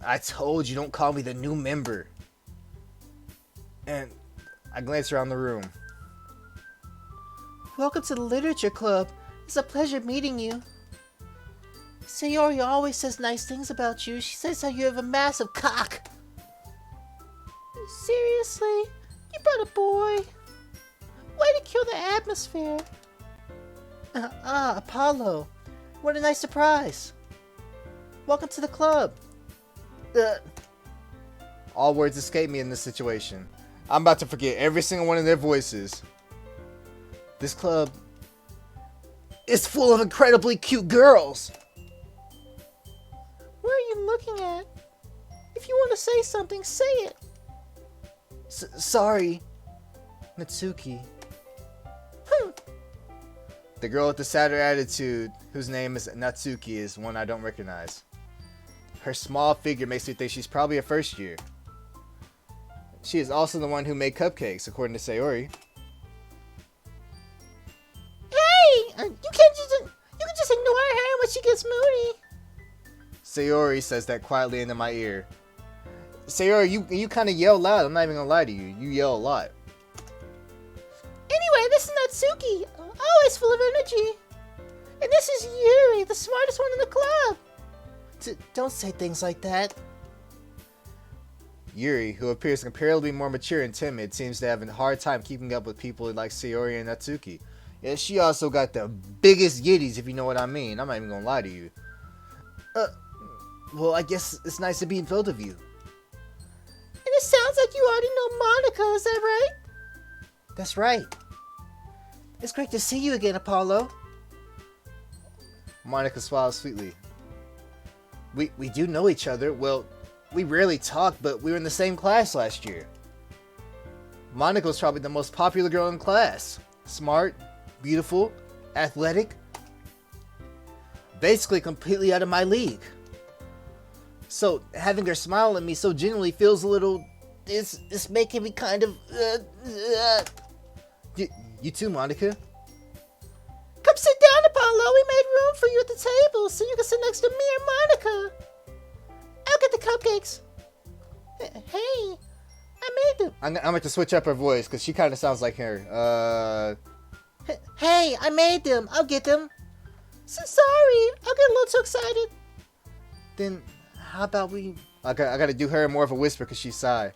I told you, don't call me the new member. And I glance around the room. Welcome to the Literature Club. It's a pleasure meeting you. Sayori always says nice things about you. She says how you have a massive cock. Seriously? You brought a boy? Way to kill the atmosphere. Apollo. What a nice surprise. Welcome to the club. All words escape me in this situation. I'm about to forget every single one of their voices. This club is full of incredibly cute girls. What are you looking at? If you want to say something, say it. Sorry, Natsuki. The girl with the sadder attitude, whose name is Natsuki, is one I don't recognize. Her small figure makes me think she's probably a first year. She is also the one who made Cupcakes, according to Sayori. Hey! You can just ignore her when she gets moody. Sayori says that quietly into my ear. Sayori, you kind of yell loud. I'm not even gonna lie to you. You yell a lot. Anyway, this is Natsuki, always full of energy. And this is Yuri, the smartest one in the club. Don't say things like that. Yuri, who appears comparatively more mature and timid, seems to have a hard time keeping up with people like Sayori and Natsuki. Yeah, she also got the biggest yitties, if you know what I mean. I'm not even gonna lie to you. Well, I guess it's nice to meet both of you. And it sounds like you already know Monica, is that right? That's right. It's great to see you again, Apollo. Monica smiles sweetly. We do know each other. Well, we rarely talk, but we were in the same class last year. Monica was probably the most popular girl in class. Smart, beautiful, athletic. Basically completely out of my league. So, having her smile at me so genuinely feels a little... It's making me kind of... You too, Monica? Come sit down, Apollo. We made room for you at the table so you can sit next to me and Monica. I'll get the cupcakes. Hey, I made them. I'm going to switch up her voice because she kind of sounds like her. Hey, I made them. I'll get them. So sorry. I'll get a little too excited. Then, how about we... I got to do her in more of a whisper because she's shy.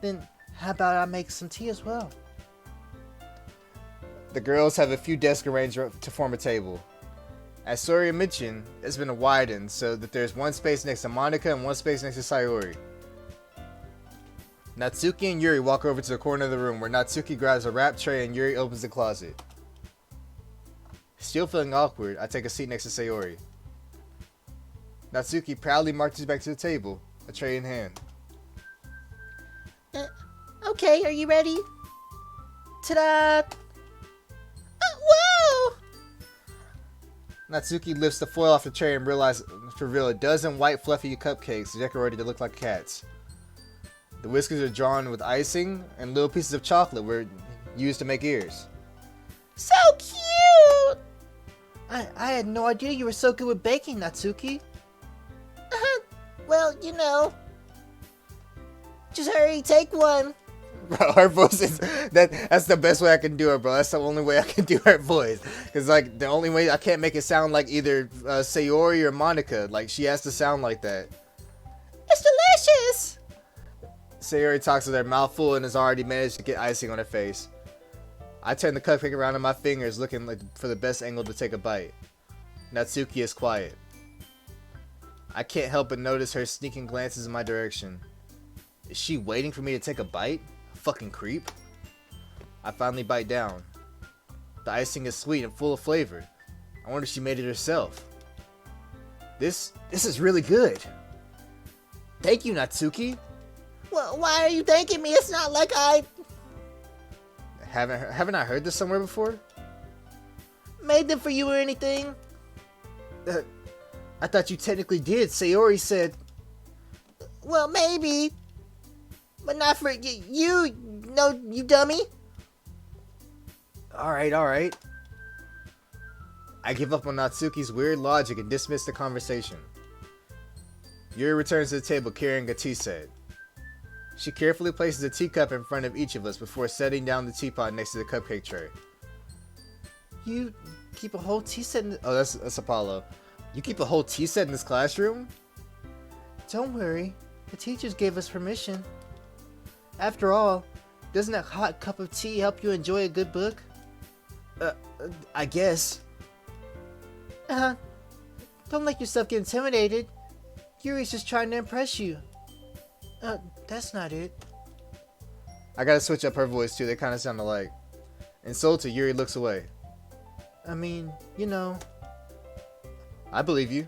Then, how about I make some tea as well? The girls have a few desks arranged to form a table. As Soria mentioned, it's been widened so that there's one space next to Monica and one space next to Sayori. Natsuki and Yuri walk over to the corner of the room where Natsuki grabs a wrap tray and Yuri opens the closet. Still feeling awkward, I take a seat next to Sayori. Natsuki proudly marches back to the table, a tray in hand. Okay, are you ready? Ta-da! Whoa! Natsuki lifts the foil off the tray and realizes to reveal a dozen white fluffy cupcakes decorated to look like cats. The whiskers are drawn with icing, and little pieces of chocolate were used to make ears. So cute! I had no idea you were so good with baking, Natsuki. Well, you know. Just hurry, take one. Bro, her voice is that's the best way I can do it, bro. That's the only way I can do her voice. Cause like the only way I can't make it sound like either Sayori or Monica. Like she has to sound like that. It's delicious. Sayori talks with her mouth full and has already managed to get icing on her face. I turn the cupcake around in my fingers, looking for the best angle to take a bite. Natsuki is quiet. I can't help but notice her sneaking glances in my direction. Is she waiting for me to take a bite? Fucking creep. I finally bite down. The icing is sweet and full of flavor. I wonder if she made it herself. This is really good. Thank you, Natsuki. Well, why are you thanking me? It's not like I... Haven't I heard this somewhere before? Made them for you or anything? I thought you technically did. Sayori said... Well, maybe. But not for you. No, you dummy. Alright. I give up on Natsuki's weird logic and dismiss the conversation. Yuri returns to the table carrying a tea set. She carefully places a teacup in front of each of us before setting down the teapot next to the cupcake tray. You keep a whole tea set in... Oh, that's Apollo. You keep a whole tea set in this classroom? Don't worry. The teachers gave us permission. After all, doesn't a hot cup of tea help you enjoy a good book? I guess. Don't let yourself get intimidated. Yuri's just trying to impress you. That's not it. I gotta switch up her voice too, they kinda sound alike. Insulted, Yuri looks away. I mean, you know. I believe you.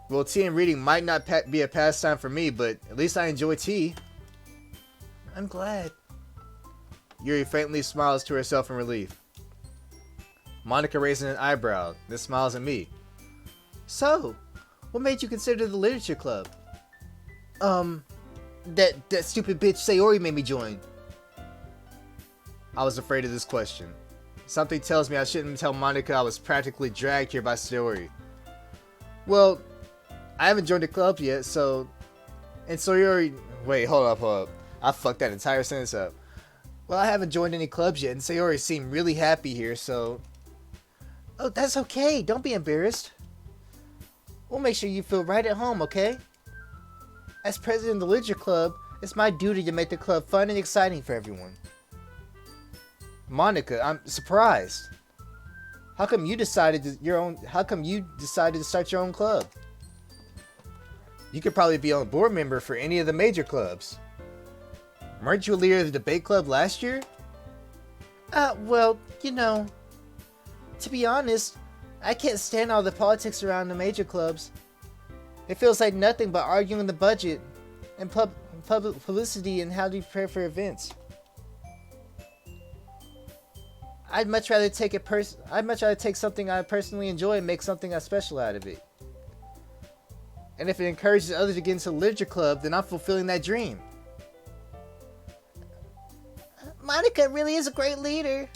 Well, tea and reading might not be a pastime for me, but at least I enjoy tea. I'm glad. Yuri faintly smiles to herself in relief. Monica raises an eyebrow, then smiles at me. So, what made you consider the literature club? That stupid bitch Sayori made me join. I was afraid of this question. Something tells me I shouldn't tell Monica I was practically dragged here by Sayori. Well, I haven't joined the club yet, so... And Sayori... Wait, hold up. I fucked that entire sentence up. Well, I haven't joined any clubs yet, and Sayori seemed really happy here, so... Oh, that's okay. Don't be embarrassed. We'll make sure you feel right at home, okay? As president of the literature club, it's my duty to make the club fun and exciting for everyone. Monica, I'm surprised. How come you decided to start your own club? You could probably be a board member for any of the major clubs. Weren't you a leader of the debate club last year? Well, you know, to be honest, I can't stand all the politics around the major clubs. It feels like nothing but arguing the budget and public publicity and how to prepare for events. I'd much rather take something I personally enjoy and make something special out of it. And if it encourages others to get into the literature club, then I'm fulfilling that dream. Monica really is a great leader.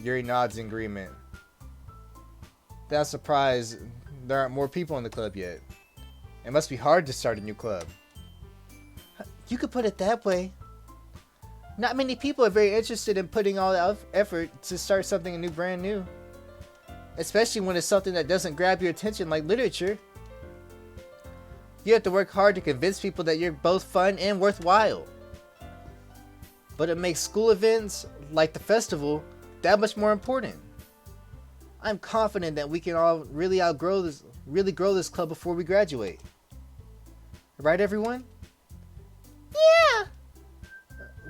Yuri nods in agreement. Then I'm surprised there aren't more people in the club yet. It must be hard to start a new club. You could put it that way. Not many people are very interested in putting all the effort to start something brand new. Especially when it's something that doesn't grab your attention like literature. You have to work hard to convince people that you're both fun and worthwhile. But it makes school events, like the festival, that much more important. I'm confident that we can all really grow this club before we graduate. Right, everyone? Yeah!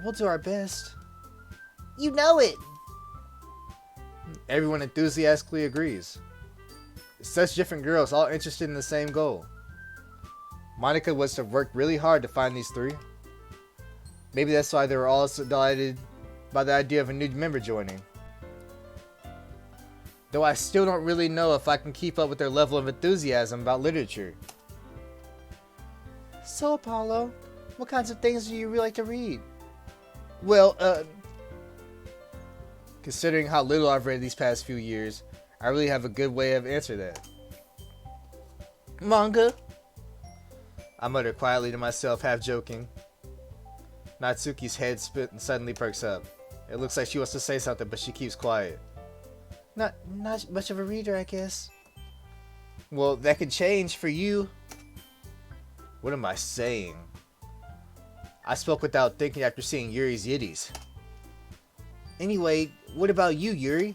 We'll do our best. You know it! Everyone enthusiastically agrees. Such different girls, all interested in the same goal. Monica must have worked really hard to find these three. Maybe that's why they were all so delighted by the idea of a new member joining. Though I still don't really know if I can keep up with their level of enthusiasm about literature. So, Apollo, what kinds of things do you really like to read? Well, considering how little I've read these past few years, I really have a good way of answering that. Manga? I mutter quietly to myself, half joking. Natsuki's head suddenly perks up. It looks like she wants to say something, but she keeps quiet. Not much of a reader, I guess. Well, that could change for you. What am I saying? I spoke without thinking after seeing Yuri's yiddies. Anyway, what about you, Yuri?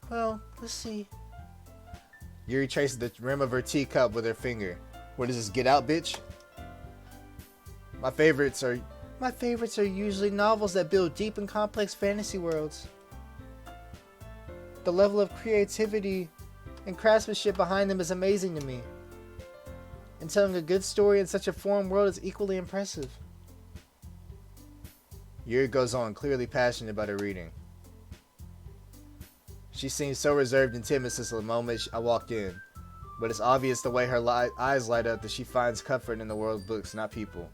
Well, let's see. Yuri traces the rim of her teacup with her finger. What is this, Get Out, bitch? My favorites are usually novels that build deep and complex fantasy worlds. The level of creativity and craftsmanship behind them is amazing to me. And telling a good story in such a foreign world is equally impressive. Yuri goes on, clearly passionate about her reading. She seems so reserved and timid since the moment I walked in, but it's obvious the way her eyes light up that she finds comfort in the world of books, not people.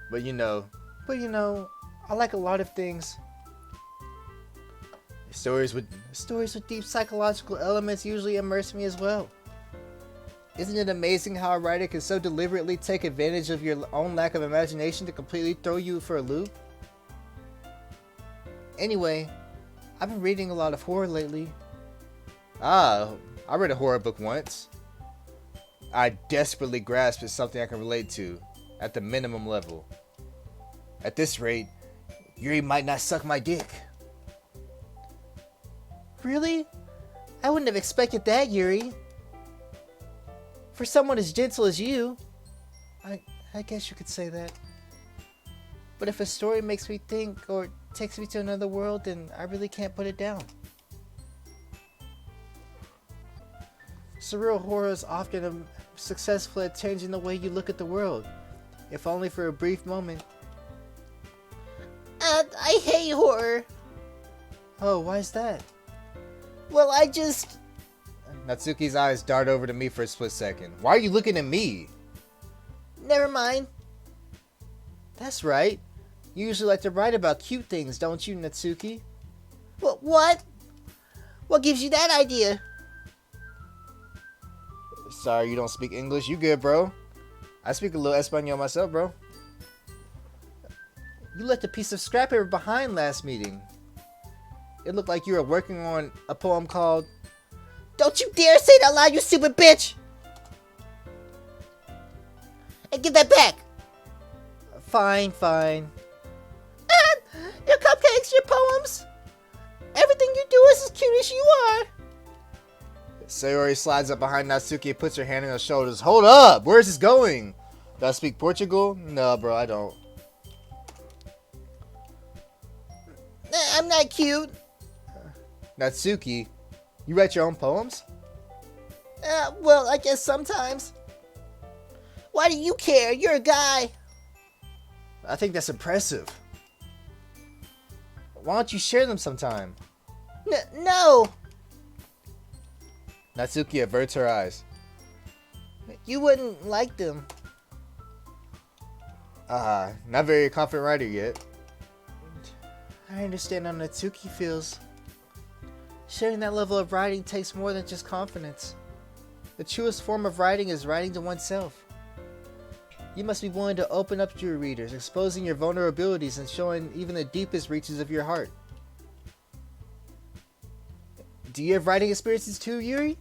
But you know, I like a lot of things. Stories with deep psychological elements usually immerse me as well. Isn't it amazing how a writer can so deliberately take advantage of your own lack of imagination to completely throw you for a loop? Anyway, I've been reading a lot of horror lately. I read a horror book once. I desperately grasped at something I can relate to, at the minimum level. At this rate, Yuri might not suck my dick. Really? I wouldn't have expected that, Yuri. For someone as gentle as you, I guess you could say that. But if a story makes me think or takes me to another world, then I really can't put it down. Surreal horror is often successful at changing the way you look at the world, if only for a brief moment. I hate horror. Oh, why is that? Well, Natsuki's eyes dart over to me for a split second. Why are you looking at me? Never mind. That's right. You usually like to write about cute things, don't you, Natsuki? What? What gives you that idea? Sorry, you don't speak English. You good, bro? I speak a little Espanol myself, bro. You left a piece of scrap paper behind last meeting. It looked like you were working on a poem called... Don't you dare say that loud, you stupid bitch! And give that back! Fine. Your cupcakes, your poems! Everything you do is as cute as you are! Sayori slides up behind Natsuki and puts her hand on her shoulders. Hold up! Where is this going? Do I speak Portugal? No, bro, I don't. I'm not cute. Natsuki, you write your own poems? Well, I guess sometimes. Why do you care? You're a guy. I think that's impressive. Why don't you share them sometime? No. Natsuki averts her eyes. You wouldn't like them. Not very confident writer yet. I understand how Natsuki feels. Sharing that level of writing takes more than just confidence. The truest form of writing is writing to oneself. You must be willing to open up to your readers, exposing your vulnerabilities and showing even the deepest reaches of your heart. Do you have writing experiences too, Yuri?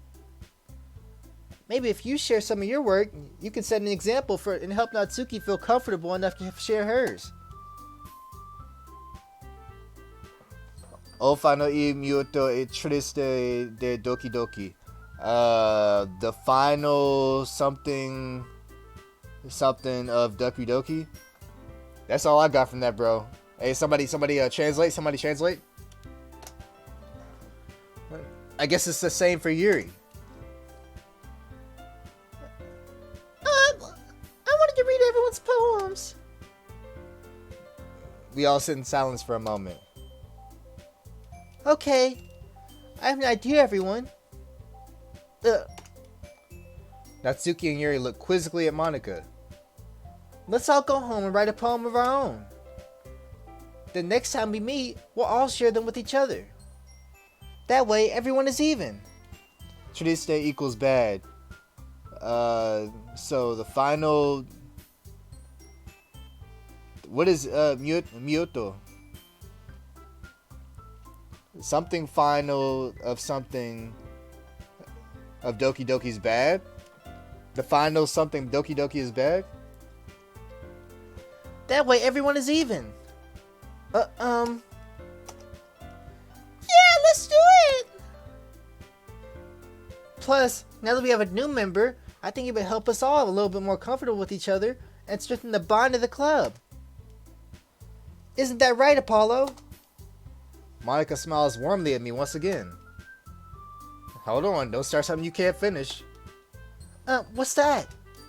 Maybe if you share some of your work, you can set an example for and help Natsuki feel comfortable enough to share hers. O final y muto e triste de Doki Doki. The final something of Doki Doki. That's all I got from that, bro. Hey, somebody translate. Somebody translate. I guess it's the same for Yuri. I wanted to read everyone's poems. We all sit in silence for a moment. Okay, I have an idea, everyone. Natsuki and Yuri look quizzically at Monika. Let's all go home and write a poem of our own. The next time we meet, we'll all share them with each other. That way, everyone is even. Triste equals bad. So the final... What is Myoto? Something final of something of Doki Doki's bad? The final something Doki Doki is bad? That way everyone is even. Yeah, let's do it! Plus, now that we have a new member, I think it would help us all a little bit more comfortable with each other and strengthen the bond of the club. Isn't that right, Apollo? Monika smiles warmly at me once again. Hold on, don't start something you can't finish. What's that?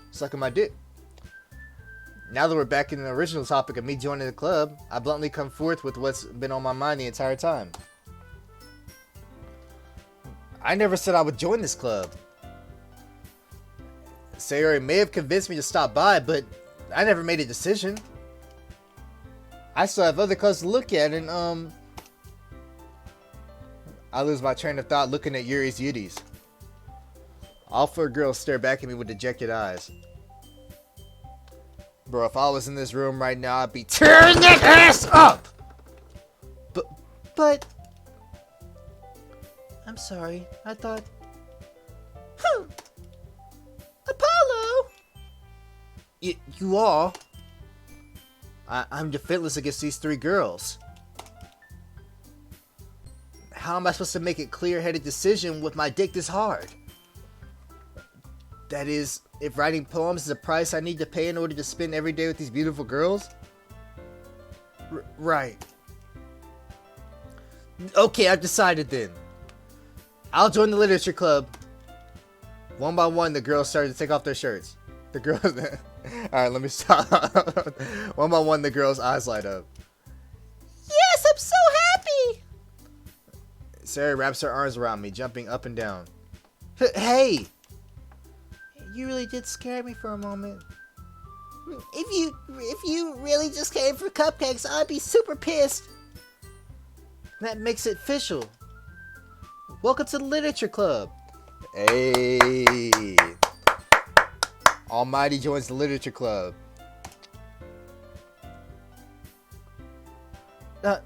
Sucking my dick. Now that we're back in the original topic of me joining the club, I bluntly come forth with what's been on my mind the entire time. I never said I would join this club. Sayori may have convinced me to stop by, but I never made a decision. I still have other clubs to look at, and I lose my train of thought looking at Yuri's beauties. All four girls stare back at me with dejected eyes. Bro, if I was in this room right now, I'd be tearing that ass up! But... I'm sorry, I thought... Apollo! You all? I'm defenseless against these three girls. How am I supposed to make a clear-headed decision with my dick this hard? That is, if writing poems is a price I need to pay in order to spend every day with these beautiful girls? Right. Okay, I've decided then. I'll join the literature club. One by one, the girls started to take off their shirts. The girls... Alright, let me stop. One by one, the girls' eyes light up. Yes, I'm so happy! Sarah wraps her arms around me, jumping up and down. Hey! You really did scare me for a moment. If you really just came for cupcakes, I'd be super pissed. That makes it official. Welcome to the literature club. Hey. Almighty joins the literature club.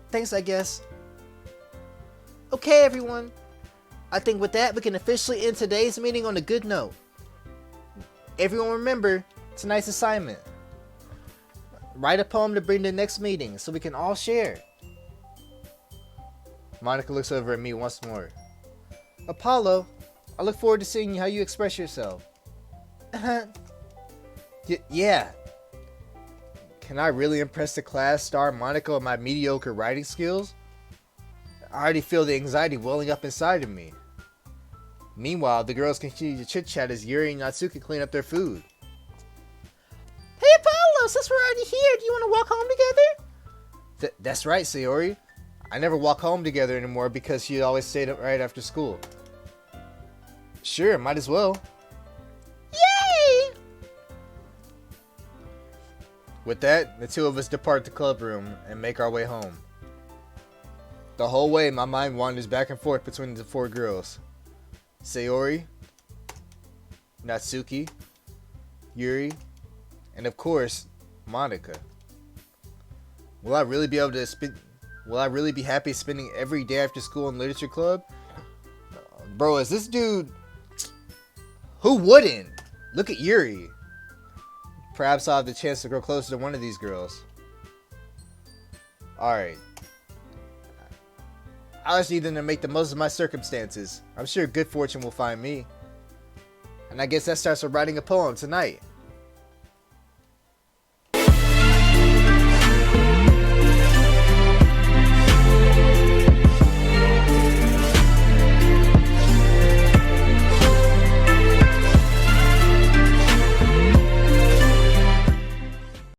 Thanks, I guess. Okay, everyone. I think with that, we can officially end today's meeting on a good note. Everyone remember tonight's assignment. Write a poem to bring to the next meeting so we can all share. Monica looks over at me once more. Apollo, I look forward to seeing how you express yourself. Yeah. Can I really impress the class star Monica with my mediocre writing skills? I already feel the anxiety welling up inside of me. Meanwhile, the girls continue to chit-chat as Yuri and Natsuki clean up their food. Hey Apollo, since we're already here, do you want to walk home together? That's right, Sayori. I never walk home together anymore because she always stayed up right after school. Sure, might as well. Yay! With that, the two of us depart the club room and make our way home. The whole way, my mind wanders back and forth between the four girls. Sayori, Natsuki, Yuri, and of course, Monica. Will I really be happy spending every day after school in literature club? Bro, is this dude... Who wouldn't? Look at Yuri. Perhaps I'll have the chance to grow closer to one of these girls. Alright. I just need them to make the most of my circumstances. I'm sure good fortune will find me. And I guess that starts with writing a poem tonight.